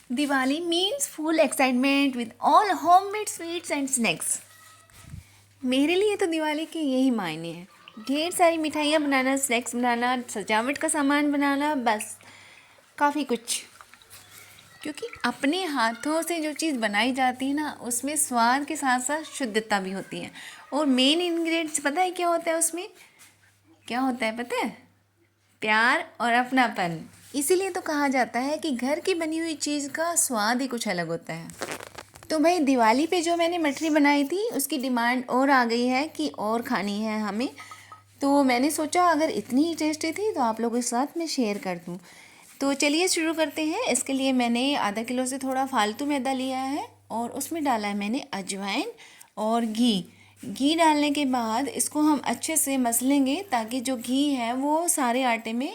Diwali means full excitement with all homemade sweets and snacks. मेरे लिए तो दिवाली के यही मायने हैं। ढेर सारी मिठाइयाँ बनाना, स्नैक्स बनाना, सजावट का सामान बनाना, बस काफ़ी कुछ। क्योंकि अपने हाथों से जो चीज़ बनाई जाती है ना, उसमें स्वाद के साथ साथ शुद्धता भी होती है। और मेन इंग्रेडिएंट्स पता है क्या होता है उसमें? क्या होता है पता है? प्यार और अपनापन। इसीलिए तो कहा जाता है कि घर की बनी हुई चीज़ का स्वाद ही कुछ अलग होता है। तो भाई दिवाली पे जो मैंने मठरी बनाई थी उसकी डिमांड और आ गई है कि और खानी है हमें। तो मैंने सोचा अगर इतनी ही टेस्टी थी तो आप लोगों के साथ मैं शेयर कर दूँ। तो चलिए शुरू करते हैं। इसके लिए मैंने आधा किलो से थोड़ा फालतू मैदा लिया है और उसमें डाला है मैंने अजवाइन और घी। घी डालने के बाद इसको हम अच्छे से मसलेंगे ताकि जो घी है वो सारे आटे में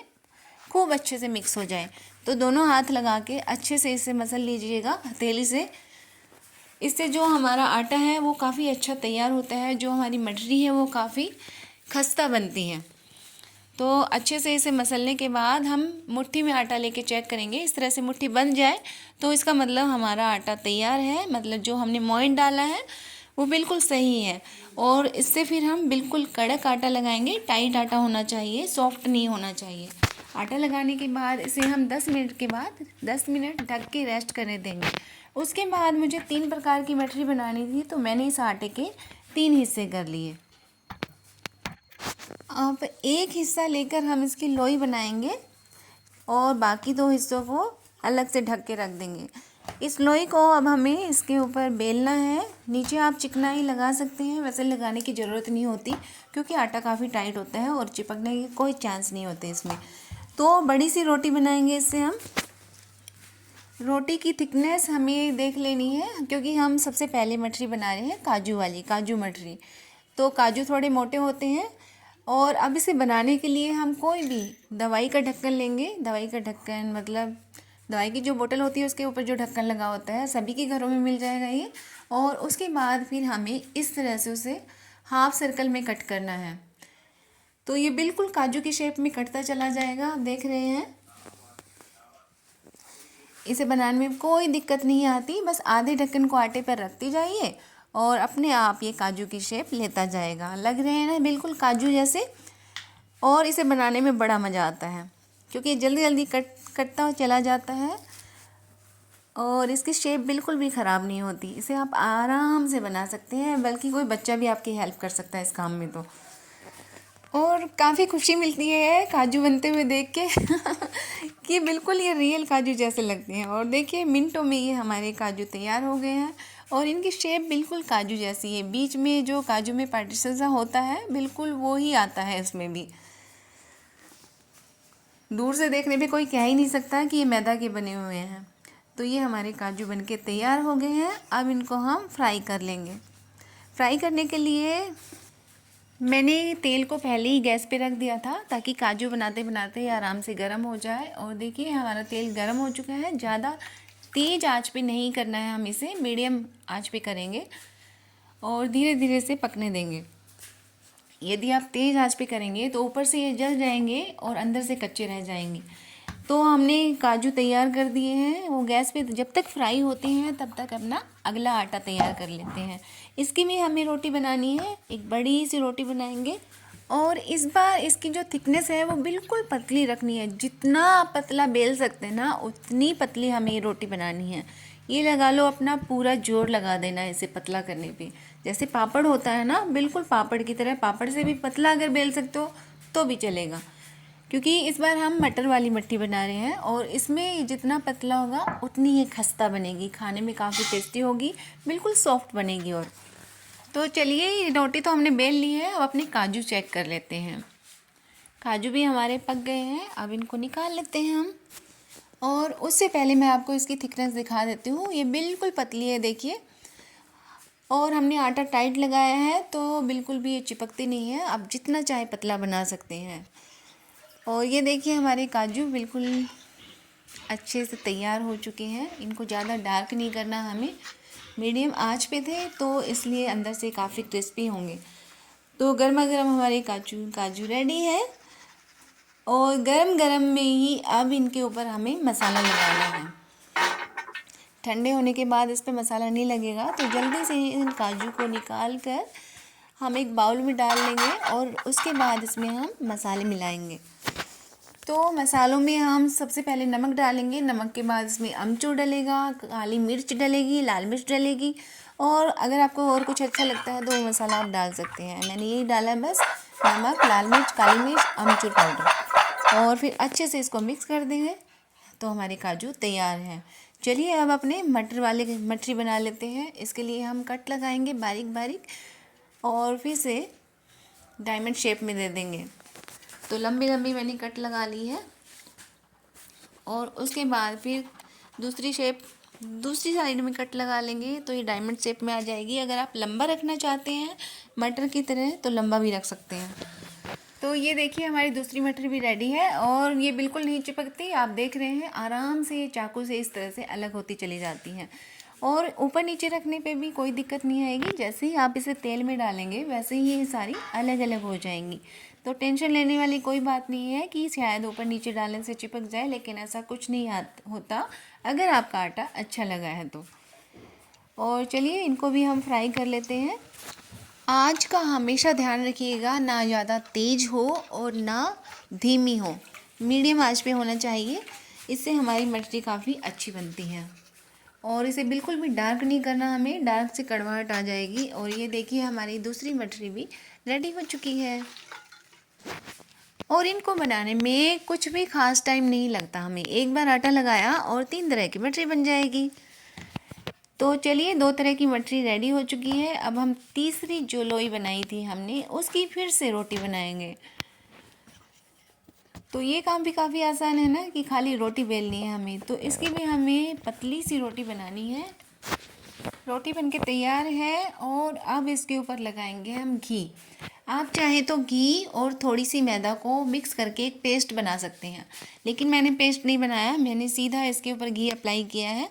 खूब अच्छे से मिक्स हो जाए। तो दोनों हाथ लगा के अच्छे से इसे मसल लीजिएगा हथेली से। इससे जो हमारा आटा है वो काफ़ी अच्छा तैयार होता है, जो हमारी मठरी है वो काफ़ी खस्ता बनती है। तो अच्छे से इसे मसलने के बाद हम मुट्ठी में आटा लेके चेक करेंगे। इस तरह से मुट्ठी बन जाए तो इसका मतलब हमारा आटा तैयार है, मतलब जो हमने मोइन डाला है वो बिल्कुल सही है। और इससे फिर हम बिल्कुल कड़क आटा लगाएंगे। टाइट आटा होना चाहिए, सॉफ्ट नहीं होना चाहिए। आटा लगाने के बाद इसे हम 10 मिनट के बाद 10 मिनट ढक के रेस्ट करने देंगे। उसके बाद मुझे 3 प्रकार की मठरी बनानी थी तो मैंने इस आटे के 3 हिस्से कर लिए। अब एक हिस्सा लेकर हम इसकी लोई बनाएंगे और बाकी 2 हिस्सों को अलग से ढक के रख देंगे। इस लोई को अब हमें इसके ऊपर बेलना है। नीचे आप चिकनाई लगा सकते हैं, वैसे लगाने की ज़रूरत नहीं होती क्योंकि आटा काफ़ी टाइट होता है और चिपकने के कोई चांस नहीं होते इसमें। तो बड़ी सी रोटी बनाएंगे इससे हम। रोटी की थिकनेस हमें देख लेनी है क्योंकि हम सबसे पहले मठरी बना रहे हैं काजू वाली, काजू मठरी। तो काजू थोड़े मोटे होते हैं। और अब इसे बनाने के लिए हम कोई भी दवाई का ढक्कन लेंगे। दवाई का ढक्कन मतलब दवाई की जो बोतल होती है उसके ऊपर जो ढक्कन लगा होता है, सभी के घरों में मिल जाएगा ये। और उसके बाद फिर हमें इस तरह से उसे हाफ सर्कल में कट करना है। तो ये बिल्कुल काजू की शेप में कटता चला जाएगा, आप देख रहे हैं। इसे बनाने में कोई दिक्कत नहीं आती, बस आधे ढक्कन को आटे पर रखती जाइए और अपने आप ये काजू की शेप लेता जाएगा। लग रहे हैं ना बिल्कुल काजू जैसे। और इसे बनाने में बड़ा मज़ा आता है क्योंकि ये जल्दी जल्दी कटता चला जाता है और इसकी शेप बिल्कुल भी ख़राब नहीं होती। इसे आप आराम से बना सकते हैं, बल्कि कोई बच्चा भी आपकी हेल्प कर सकता है इस काम में। तो और काफ़ी खुशी मिलती है काजू बनते हुए देख के कि बिल्कुल ये रियल काजू जैसे लगते हैं। और देखिए मिनटों में ये हमारे काजू तैयार हो गए हैं और इनकी शेप बिल्कुल काजू जैसी है। बीच में जो काजू में पार्टिशन सा होता है बिल्कुल वो ही आता है इसमें भी। दूर से देखने पे कोई कह ही नहीं सकता कि ये मैदा के बने हुए हैं। तो ये हमारे काजू बनके तैयार हो गए हैं। अब इनको हम फ्राई कर लेंगे। फ्राई करने के लिए मैंने तेल को पहले ही गैस पे रख दिया था ताकि काजू बनाते बनाते आराम से गर्म हो जाए। और देखिए हमारा तेल गर्म हो चुका है। ज़्यादा तेज़ आंच पे नहीं करना है, हम इसे मीडियम आंच पे करेंगे और धीरे धीरे से पकने देंगे। यदि आप तेज़ आंच पे करेंगे तो ऊपर से ये जल जाएंगे और अंदर से कच्चे रह जाएंगे। तो हमने काजू तैयार कर दिए हैं, वो गैस पे जब तक फ्राई होते हैं तब तक अपना अगला आटा तैयार कर लेते हैं। इसकी भी हमें रोटी बनानी है, एक बड़ी सी रोटी बनाएंगे। और इस बार इसकी जो थिकनेस है वो बिल्कुल पतली रखनी है। जितना आप पतला बेल सकते हैं ना उतनी पतली हमें ये रोटी बनानी है। ये लगा लो अपना पूरा जोर लगा देना है इसे पतला करने पे। जैसे पापड़ होता है ना, बिल्कुल पापड़ की तरह, पापड़ से भी पतला अगर बेल सकते हो तो भी चलेगा। क्योंकि इस बार हम मटर वाली मट्ठी बना रहे हैं और इसमें जितना पतला होगा उतनी ये खस्ता बनेगी, खाने में काफ़ी टेस्टी होगी, बिल्कुल सॉफ्ट बनेगी। और तो चलिए ये रोटी तो हमने बेल ली है, अब अपने काजू चेक कर लेते हैं। काजू भी हमारे पक गए हैं, अब इनको निकाल लेते हैं हम। और उससे पहले मैं आपको इसकी थिकनेस दिखा देती हूँ। ये बिल्कुल पतली है देखिए। और हमने आटा टाइट लगाया है तो बिल्कुल भी ये चिपकती नहीं है। आप जितना चाहे पतला बना सकते हैं। और ये देखिए हमारे काजू बिल्कुल अच्छे से तैयार हो चुके हैं। इनको ज़्यादा डार्क नहीं करना हमें, मीडियम आंच पे थे तो इसलिए अंदर से काफ़ी क्रिस्पी होंगे। तो गर्मा गर्म हमारे काजू रेडी है। और गरम गरम में ही अब इनके ऊपर हमें मसाला लगाना है। ठंडे होने के बाद इस पे मसाला नहीं लगेगा, तो जल्दी से इन काजू को निकाल कर हम एक बाउल में डाल लेंगे और उसके बाद इसमें हम मसाले मिलाएंगे। तो मसालों में हम सबसे पहले नमक डालेंगे, नमक के बाद इसमें अमचूर डलेगा, काली मिर्च डलेगी, लाल मिर्च डलेगी, और अगर आपको और कुछ अच्छा लगता है तो वो मसाला आप डाल सकते हैं। मैंने यही डाला है बस, नमक, लाल मिर्च, काली मिर्च, अमचूर पाउडर, और फिर अच्छे से इसको मिक्स कर देंगे तो हमारे काजू तैयार हैं। चलिए अब अपने मटर वाले मठरी बना लेते हैं। इसके लिए हम कट लगाएंगे बारीक बारीक और फिर से डायमंड शेप में दे देंगे। तो लंबी लंबी मैंने कट लगा ली है और उसके बाद फिर दूसरी साइड में कट लगा लेंगे तो ये डायमंड शेप में आ जाएगी। अगर आप लंबा रखना चाहते हैं मटर की तरह तो लंबा भी रख सकते हैं। तो ये देखिए हमारी दूसरी मटर भी रेडी है और ये बिल्कुल नहीं चिपकती, आप देख रहे हैं आराम से ये चाकू से इस तरह से अलग होती चली जाती हैं और ऊपर नीचे रखने पे भी कोई दिक्कत नहीं आएगी। जैसे ही आप इसे तेल में डालेंगे वैसे ही ये सारी अलग अलग हो जाएंगी। तो टेंशन लेने वाली कोई बात नहीं है कि शायद ऊपर नीचे डालने से चिपक जाए, लेकिन ऐसा कुछ नहीं होता अगर आपका आटा अच्छा लगा है तो। और चलिए इनको भी हम फ्राई कर लेते हैं। आँच का हमेशा ध्यान रखिएगा, ना ज़्यादा तेज़ हो और ना धीमी हो, मीडियम आंच पे होना चाहिए। इससे हमारी मछली काफ़ी अच्छी बनती है। और इसे बिल्कुल भी डार्क नहीं करना हमें, डार्क से कड़वाहट आ जाएगी। और ये देखिए हमारी दूसरी मछली भी रेडी हो चुकी है। और इनको बनाने में कुछ भी खास टाइम नहीं लगता हमें, एक बार आटा लगाया और 3 तरह की मछली बन जाएगी। तो चलिए 2 तरह की मठरी रेडी हो चुकी है। अब हम तीसरी जो लोई बनाई थी हमने उसकी फिर से रोटी बनाएंगे। तो ये काम भी काफ़ी आसान है ना कि खाली रोटी बेलनी है हमें, तो इसकी भी हमें पतली सी रोटी बनानी है। रोटी बनके तैयार है और अब इसके ऊपर लगाएंगे हम घी। आप चाहे तो घी और थोड़ी सी मैदा को मिक्स करके एक पेस्ट बना सकते हैं, लेकिन मैंने पेस्ट नहीं बनाया, मैंने सीधा इसके ऊपर घी अप्लाई किया है।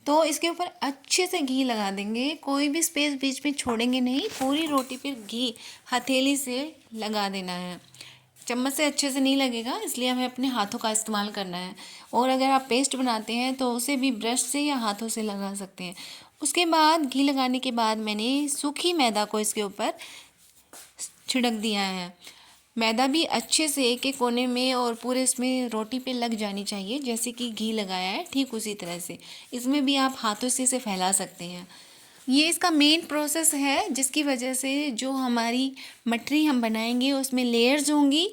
तो इसके ऊपर अच्छे से घी लगा देंगे, कोई भी स्पेस बीच में छोड़ेंगे नहीं, पूरी रोटी पे घी हथेली से लगा देना है। चम्मच से अच्छे से नहीं लगेगा, इसलिए हमें अपने हाथों का इस्तेमाल करना है। और अगर आप पेस्ट बनाते हैं तो उसे भी ब्रश से या हाथों से लगा सकते हैं। उसके बाद घी लगाने के बाद मैंने सूखी मैदा को इसके ऊपर छिड़क दिया है। मैदा भी अच्छे से एक एक कोने में और पूरे इसमें रोटी पे लग जानी चाहिए, जैसे कि घी लगाया है ठीक उसी तरह से। इसमें भी आप हाथों से इसे फैला सकते हैं। ये इसका मेन प्रोसेस है जिसकी वजह से जो हमारी मठरी हम बनाएंगे उसमें लेयर्स होंगी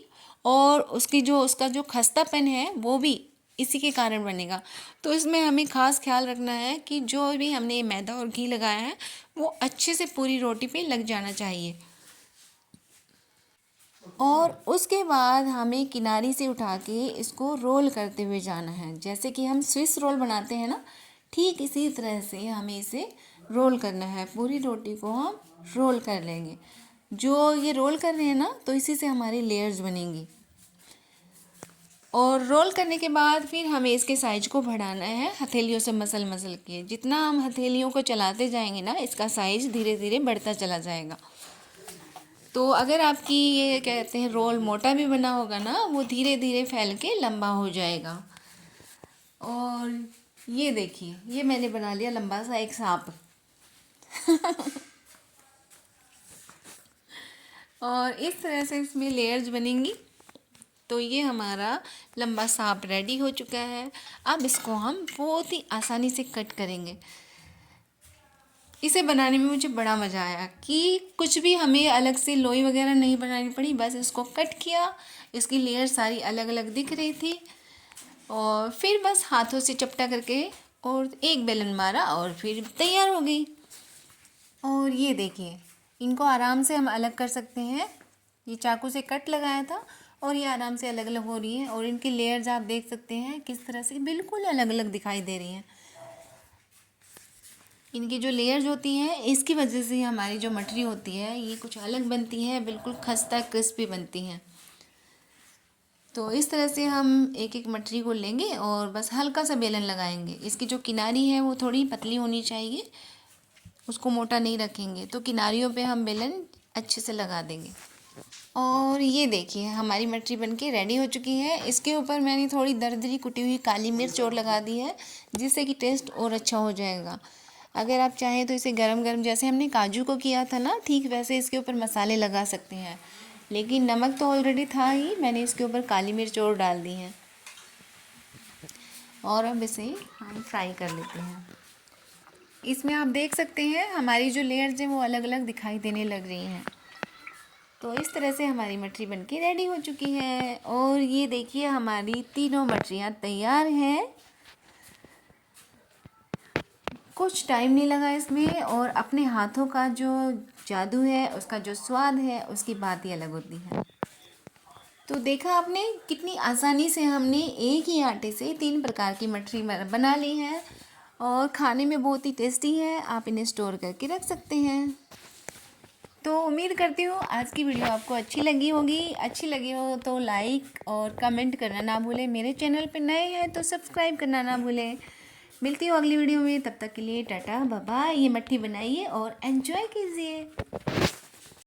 और उसका जो खस्तापन है वो भी इसी के कारण बनेगा। तो इसमें हमें ख़ास ख्याल रखना है कि जो भी हमने मैदा और घी लगाया है वो अच्छे से पूरी रोटी पे लग जाना चाहिए। और उसके बाद हमें किनारी से उठा के इसको रोल करते हुए जाना है, जैसे कि हम स्विस रोल बनाते हैं ना, ठीक इसी तरह से हमें इसे रोल करना है। पूरी रोटी को हम रोल कर लेंगे। जो ये रोल कर रहे हैं ना, तो इसी से हमारी लेयर्स बनेंगी। और रोल करने के बाद फिर हमें इसके साइज को बढ़ाना है हथेलियों से मसल मसल के। जितना हम हथेलियों को चलाते जाएंगे ना, इसका साइज धीरे धीरे बढ़ता चला जाएगा। तो अगर आपकी ये कहते हैं रोल मोटा भी बना होगा ना, वो धीरे धीरे फैल के लंबा हो जाएगा। और ये देखिए, ये मैंने बना लिया लंबा सा एक सांप। और इस तरह से इसमें लेयर्स बनेंगी। तो ये हमारा लंबा सांप रेडी हो चुका है। अब इसको हम बहुत ही आसानी से कट करेंगे। इसे बनाने में मुझे बड़ा मज़ा आया कि कुछ भी हमें अलग से लोई वगैरह नहीं बनानी पड़ी, बस इसको कट किया, इसकी लेयर सारी अलग अलग दिख रही थी और फिर बस हाथों से चपटा करके और एक बेलन मारा और फिर तैयार हो गई। और ये देखिए, इनको आराम से हम अलग कर सकते हैं। ये चाकू से कट लगाया था और ये आराम से अलग अलग हो रही है और इनकी लेयर्स आप देख सकते हैं किस तरह से बिल्कुल अलग अलग दिखाई दे रही हैं। इनकी जो लेयर्स होती हैं इसकी वजह से हमारी जो मठरी होती है ये कुछ अलग बनती है, बिल्कुल खस्ता क्रिस्पी बनती हैं। तो इस तरह से हम एक एक मठरी को लेंगे और बस हल्का सा बेलन लगाएंगे। इसकी जो किनारी है वो थोड़ी पतली होनी चाहिए, उसको मोटा नहीं रखेंगे। तो किनारियों पे हम बेलन अच्छे से लगा देंगे और ये देखिए हमारी मटरी बनके रेडी हो चुकी है। इसके ऊपर मैंने थोड़ी दरदरी कुटी हुई काली मिर्च और लगा दी है, जिससे कि टेस्ट और अच्छा हो जाएगा। अगर आप चाहें तो इसे गरम गरम जैसे हमने काजू को किया था ना, ठीक वैसे इसके ऊपर मसाले लगा सकते हैं। लेकिन नमक तो ऑलरेडी था ही, मैंने इसके ऊपर काली मिर्च और डाल दी है। और अब इसे हम फ्राई कर लेते हैं। इसमें आप देख सकते हैं हमारी जो लेयर्स हैं वो अलग अलग दिखाई देने लग रही हैं। तो इस तरह से हमारी मटरी बनके रेडी हो चुकी है। और ये देखिए हमारी तीनों मटरियाँ तैयार हैं। कुछ टाइम नहीं लगा इसमें, और अपने हाथों का जो जादू है, उसका जो स्वाद है, उसकी बात ही अलग होती है। तो देखा आपने कितनी आसानी से हमने एक ही आटे से 3 प्रकार की मटरी बना ली है, और खाने में बहुत ही टेस्टी है। आप इन्हें स्टोर करके रख सकते हैं। तो उम्मीद करती हूँ आज की वीडियो आपको अच्छी लगी होगी। अच्छी लगी हो तो लाइक और कमेंट करना ना भूलें। मेरे चैनल पर नए हैं तो सब्सक्राइब करना ना भूलें। मिलती हूँ अगली वीडियो में, तब तक के लिए टाटा बाय बाय। ये मट्ठी बनाइए और एंजॉय कीजिए।